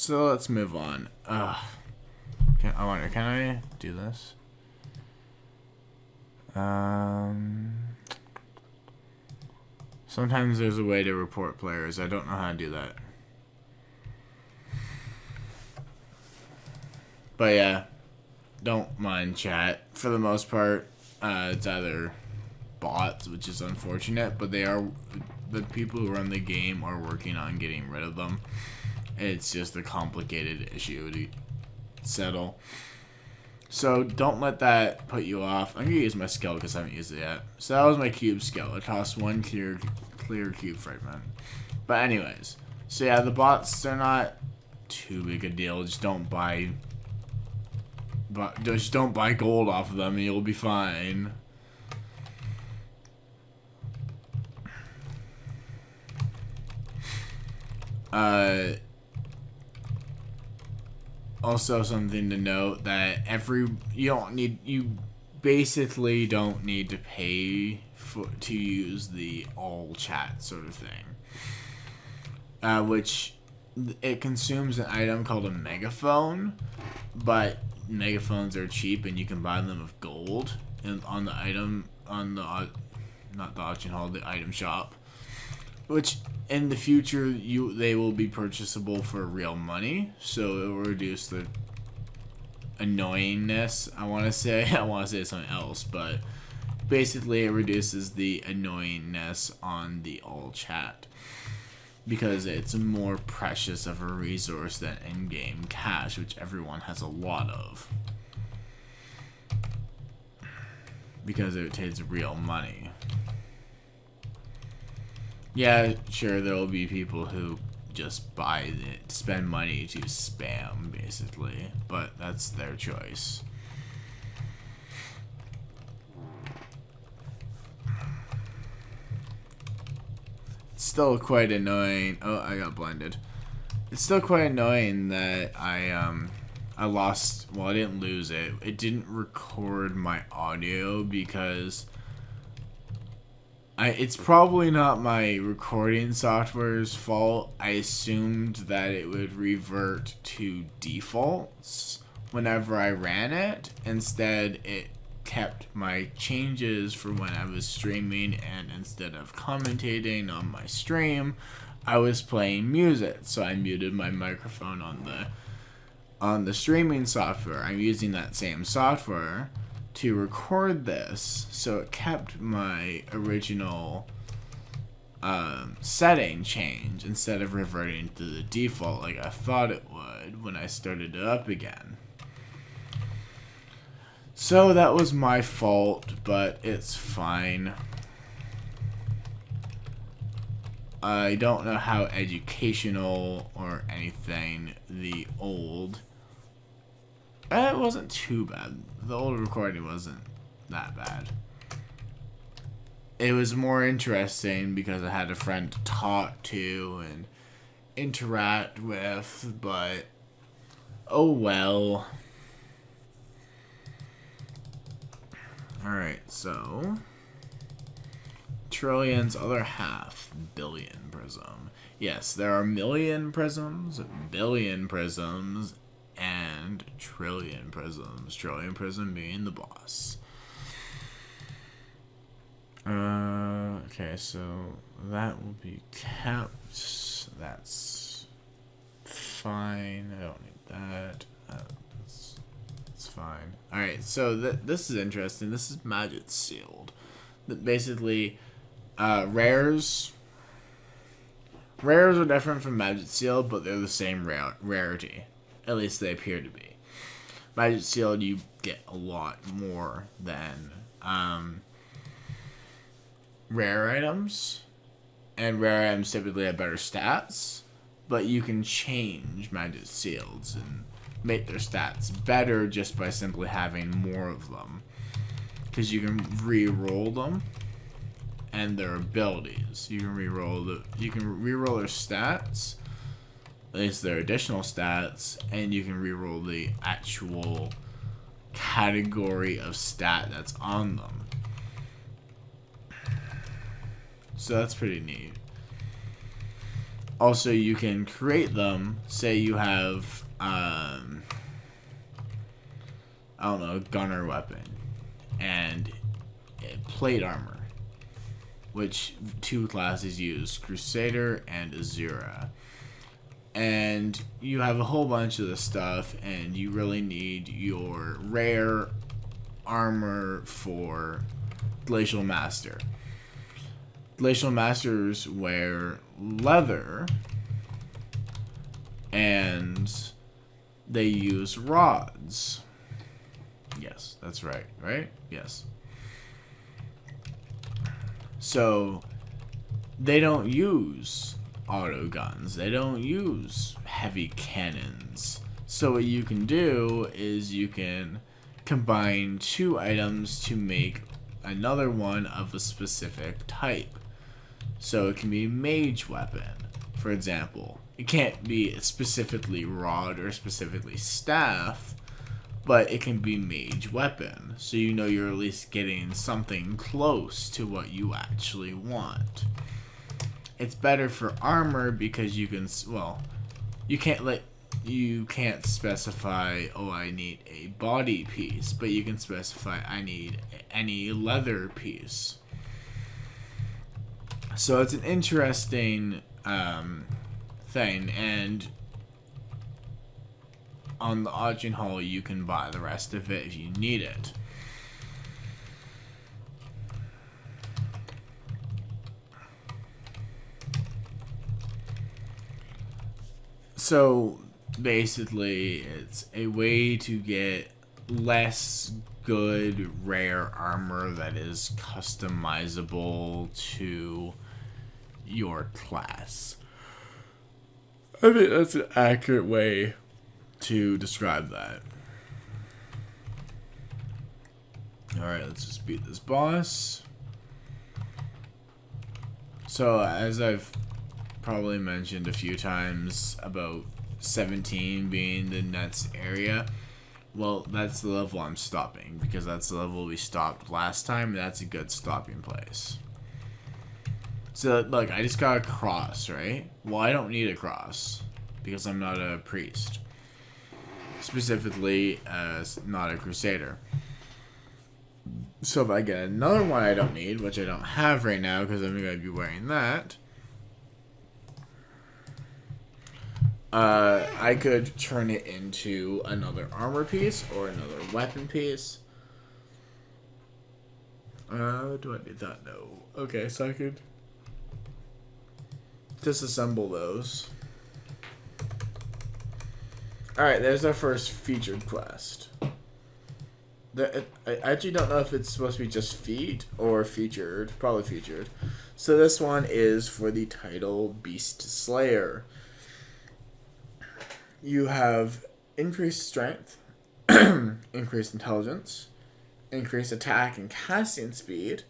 So let's move on. I wonder, can I do this? Sometimes there's a way to report players. I don't know how to do that. But yeah, don't mind chat. For the most part, it's either bots, which is unfortunate, but the people who run the game are working on getting rid of them. It's just a complicated issue to settle. So don't let that put you off. I'm going to use my skill because I haven't used it yet. So that was my cube skill. It costs 1 clear cube fragment. But anyways. So yeah, the bots, they're not too big a deal. Just don't buy gold off of them and you'll be fine. Also something to note that you basically don't need to pay to use the all chat sort of thing. Which it consumes an item called a megaphone, but megaphones are cheap and you can buy them with gold and on the item not the auction hall, the item shop, which in the future they will be purchasable for real money, so it will reduce the annoyingness. I want to say something else, but basically it reduces the annoyingness on the all chat because it's more precious of a resource than in-game cash, which everyone has a lot of because it takes real money. Yeah, sure, there will be people who just spend money to spam, basically, but that's their choice. It's still quite annoying. Oh, I got blinded. It's still quite annoying that I lost, well, I didn't lose it. It didn't record my audio because it's probably not my recording software's fault. I assumed that it would revert to defaults whenever I ran it. Instead, it kept my changes for when I was streaming, and instead of commentating on my stream, I was playing music. So I muted my microphone on the streaming software. I'm using that same software to record this, so it kept my original setting change instead of reverting to the default like I thought it would when I started it up again. So that was my fault, but it's fine. I don't know how educational or anything the old... It wasn't too bad. The old recording wasn't that bad. It was more interesting because I had a friend to talk to and interact with, but oh well. Alright, so Trillion's other half, billion prism. Yes, there are million prisms, billion prisms, and trillion prisms. Trillion prism being the boss. Okay, so that will be kept. That's fine. I don't need that. That's fine. Alright, so this is interesting. This is magic sealed. Basically, rares are different from magic sealed, but they're the same rarity. At least they appear to be. Magic sealed, you get a lot more than rare items, and rare items typically have better stats, but you can change magic seals and make their stats better just by simply having more of them, because you can re-roll them and their abilities. You can re-roll their stats, at least their additional stats, and you can re-roll the actual category of stat that's on them. So that's pretty neat. Also, you can create them. Say you have, I don't know, a gunner weapon and plate armor, which two classes use, Crusader and Azura. And you have a whole bunch of this stuff, and you really need your rare armor for Glacial Master. Glacial Masters wear leather, and they use rods. Yes, that's right, right? Yes. So, they don't use auto guns. They don't use heavy cannons. So what you can do is you can combine two items to make another one of a specific type. So it can be a mage weapon, for example. It can't be specifically rod or specifically staff, but it can be mage weapon. So you know you're at least getting something close to what you actually want. It's better for armor because you can, well, you can't specify, oh, I need a body piece, but you can specify I need any leather piece. So it's an interesting thing, and on the auction hall you can buy the rest of it if you need it. So basically it's a way to get less good rare armor that is customizable to your class. I think that's an accurate way to describe that. Alright, let's just beat this boss. So, as I've probably mentioned a few times about 17 being the next area, well, that's the level I'm stopping, because that's the level we stopped last time, and that's a good stopping place. So, look, I just got a cross, right? Well, I don't need a cross, because I'm not a priest. Specifically, not a crusader. So if I get another one I don't need, which I don't have right now, because I'm going to be wearing that, I could turn it into another armor piece or another weapon piece. Do I need that? No. Okay, so I could disassemble those. Alright, there's our first featured quest. I actually don't know if it's supposed to be just feat or featured. Probably featured. So this one is for the title Beast Slayer. You have increased strength, increased intelligence, increased attack and casting speed,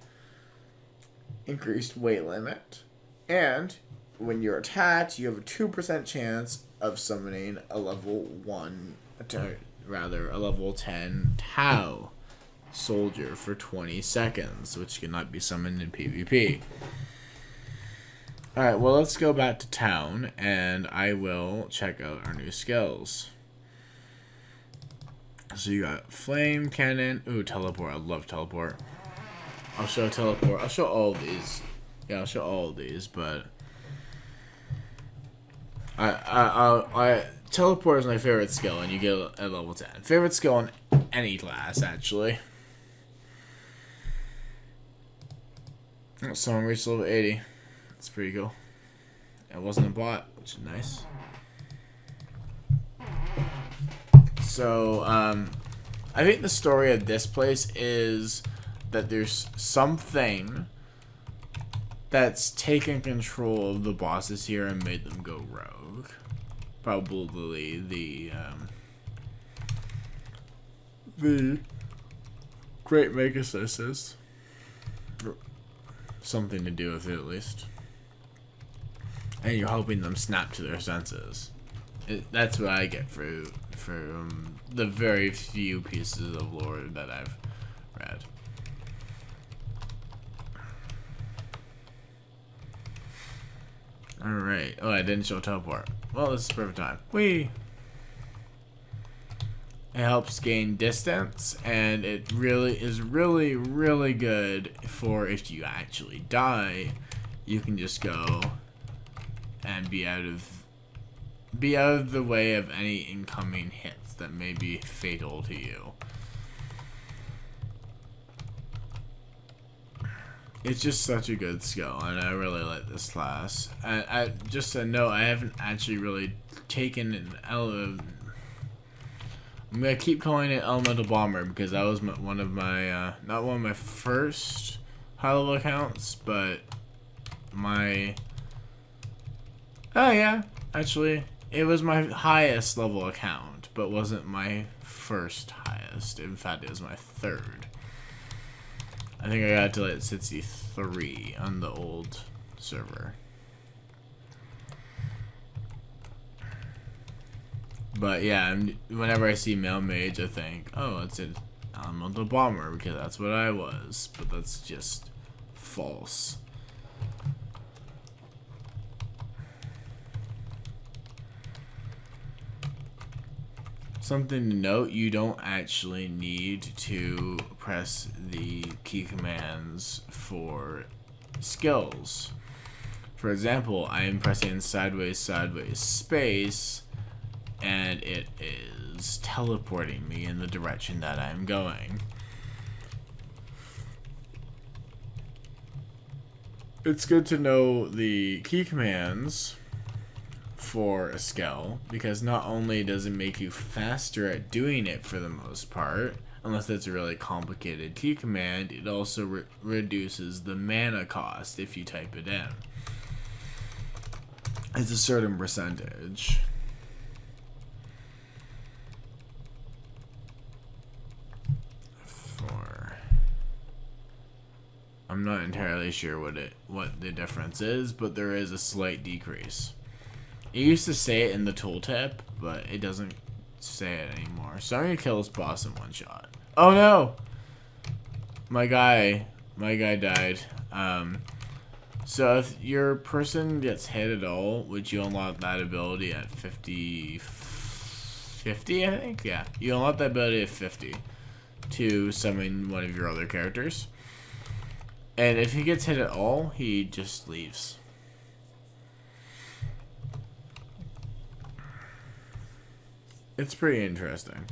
increased weight limit, and when you're attacked, you have a 2% chance of summoning a level 10 Tau soldier for 20 seconds, which cannot be summoned in PvP. Alright, well, let's go back to town, and I will check out our new skills. So you got Flame Cannon. Ooh, Teleport. I love Teleport. I'll show Teleport. I'll show all of these. Yeah, I'll show all of these, but Teleport is my favorite skill, and you get it at level 10. Favorite skill in any class, actually. Someone reached level 80. That's pretty cool. It wasn't a bot, which is nice. So, I think the story of this place is that there's something that's taken control of the bosses here and made them go rogue. Probably the Great Megacysts. Something to do with it, at least. And you're helping them snap to their senses. That's what I get for the very few pieces of lore that I've read. Alright. Oh, I didn't show teleport. Well, this is perfect time. Whee! It helps gain distance, and it really is really good for if you actually die, you can just go and be out of the way of any incoming hits that may be fatal to you. It's just such a good skill, and I really like this class. I just a note, I haven't actually really taken an I'm gonna keep calling it Elemental Bomber because that was one of my not one of my first high level accounts, but my yeah, actually it was my highest level account, but wasn't my first highest. In fact, it was my third. I think I got to like 63 on the old server. But yeah, whenever I see Male Mage, I think, oh, it's an Elemental Bomber because that's what I was. But that's just false. Something to note, you don't actually need to press the key commands for skills. For example, I am pressing sideways, sideways, space, and it is teleporting me in the direction that I'm going. It's good to know the key commands for a skill, because not only does it make you faster at doing it for the most part, unless it's a really complicated key command, it also reduces the mana cost if you type it in. It's a certain percentage. I'm not entirely sure what the difference is, but there is a slight decrease. It used to say it in the tooltip, but it doesn't say it anymore. So I'm gonna kill this boss in one shot. Oh no! My guy died. So if your person gets hit at all, would you unlock that ability at 50, I think? Yeah, you unlock that ability at 50 to summon one of your other characters. And if he gets hit at all, he just leaves. It's pretty interesting.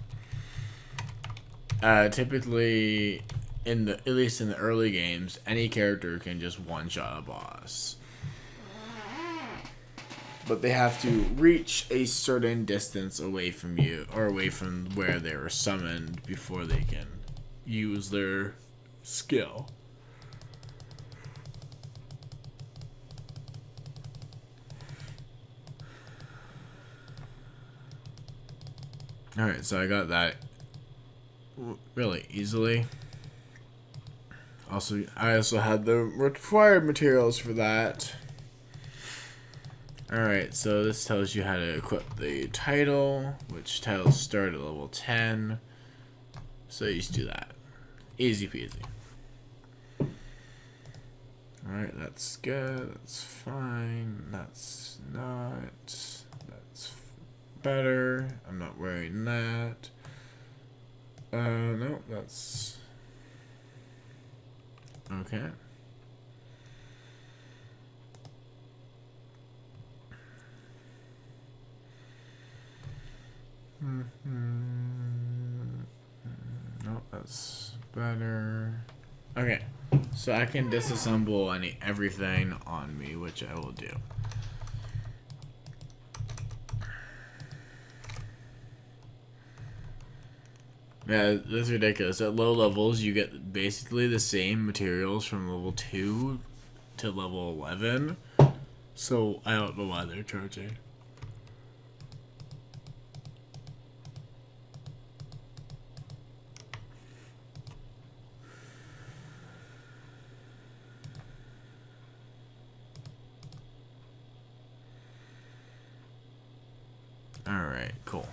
Typically, at least in the early games, any character can just one-shot a boss. But they have to reach a certain distance away from you, or away from where they were summoned, before they can use their skill. Alright, so I got that really easily. I also had the required materials for that. Alright, so this tells you how to equip the title, which titles start at level 10. So you just do that. Easy peasy. Alright, that's good. That's fine. That's not. That's better. I'm not wearing that. No, that's okay. Nope, that's better. Okay, so I can disassemble everything on me, which I will do. Yeah, that's ridiculous. At low levels, you get basically the same materials from level 2 to level 11. So, I don't know why they're charging. Alright, cool.